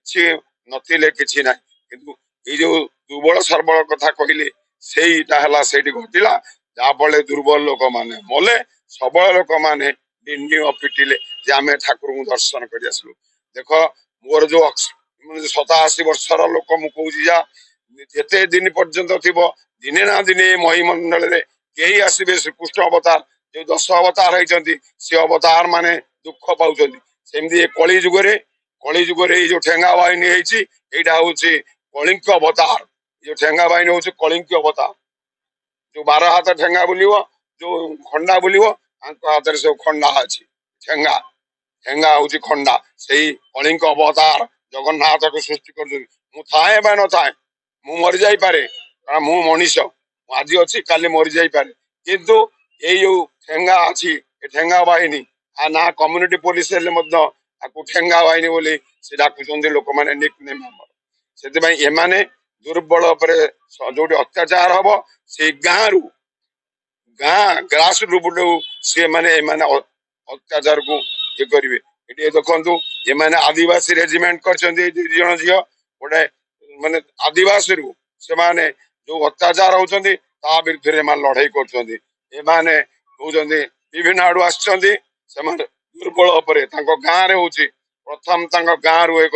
କିଛି ନଥିଲେ କିଛି ନାହିଁ କିନ୍ତୁ ଏଇ ଯୋଉ ଦୁର୍ବଳ ସର୍ବଳ କଥା କହିଲେ ସେଇଟା ହେଲା ସେଇଠି ଘଟିଲା ଯାହା ଫଳରେ ଦୁର୍ବଳ ଲୋକମାନେ ମଲେ ସବଳ ଲୋକମାନେ ଡିଣ୍ଡିମ ପିଟିଲେ ଯେ ଆମେ ଠାକୁରଙ୍କୁ ଦର୍ଶନ କରି ଆସିଲୁ। ଦେଖ ମୋର ଯୋଉ 87 ବର୍ଷର ଲୋକ ମୁଁ କହୁଛି ଯା ଯେତେ ଦିନ ପର୍ଯ୍ୟନ୍ତ ଥିବ ଦିନେ ନା ଦିନେ ମହିମଣ୍ଡଳରେ କେହି ଆସିବେ ଶ୍ରୀକୃଷ୍ଣ ଅବତାର ଯୋଉ 10 ଅବତାର ହେଇଛନ୍ତି ସେ ଅବତାର ମାନେ ଦୁଃଖ ପାଉଛନ୍ତି ସେମିତି କଳି ଯୁଗରେ ଏଇ ଯୋଉ ଠେଙ୍ଗା ବାହିନୀ ହେଇଛି ଏଇଟା ହଉଛି କଳିଙ୍କ ଅବତାର। ଯୋଉ ଠେଙ୍ଗା ବାହିନୀ ହଉଛି କଳିଙ୍କ ଅବତାର ଯୋଉ 12 ହାତ ଠେଙ୍ଗା ବୁଲିବ ଯୋଉ ଖଣ୍ଡା ବୁଲିବ ତାଙ୍କ ହାତରେ ସବୁ ଖଣ୍ଡା ଅଛି ଠେଙ୍ଗା ହଉଛି ଖଣ୍ଡା ସେଇ କଳିଙ୍କ ଅବତାର ଜଗନ୍ନାଥକୁ ସୃଷ୍ଟି କରୁଛନ୍ତି। ମୁଁ ଥାଏ ବା ନଥାଏ ମୁଁ ମରିଯାଇପାରେ କାରଣ ମୁଁ ମଣିଷ ମୁଁ ଆଜି ଅଛି କାଲି ମରିଯାଇପାରେ କିନ୍ତୁ ଏଇ ଯୋଉ ଠେଙ୍ଗା ଅଛି ଏ ଠେଙ୍ଗା ବାହିନୀ ନା କମ୍ୟୁନିଟି ପୋଲିସ ହେଲେ ମଧ୍ୟ ତାକୁ ଠେଙ୍ଗା ବାହିନୀ ବୋଲି ସେ ଡାକୁଛନ୍ତି ଲୋକମାନେ ନିକ୍ ନେମ୍ ଆମର। ସେଥିପାଇଁ ଏମାନେ ଦୁର୍ବଳ ଉପରେ ଯୋଉଠି ଅତ୍ୟାଚାର ହବ ସେଇ ଗାଁ ଗ୍ରାସ ରୁଟ ସେମାନେ ଏମାନେ ଅତ୍ୟାଚାରକୁ ଇଏ କରିବେ। ଏଠି ଦେଖନ୍ତୁ ଏମାନେ ଆଦିବାସୀ ରେଜିମେଣ୍ଟ କରିଛନ୍ତି 2 ଜଣ ଝିଅ ଗୋଟେ ମାନେ ଆଦିବାସୀରୁ ସେମାନେ ଯୋଉ ଅତ୍ୟାଚାର ହଉଛନ୍ତି ତା ବିରୁଦ୍ଧରେ ଏମାନେ ଲଢେଇ କରୁଛନ୍ତି। ଏମାନେ କହୁଛନ୍ତି ବିଭିନ୍ନ ଆଡୁ ଆସିଛନ୍ତି ସେମାନେ ଦୁର୍ବଳ ଉପରେ ତାଙ୍କ ଗାଁରେ ହଉଛି ପ୍ରଥମ ତାଙ୍କ ଗାଁରୁ ଏକ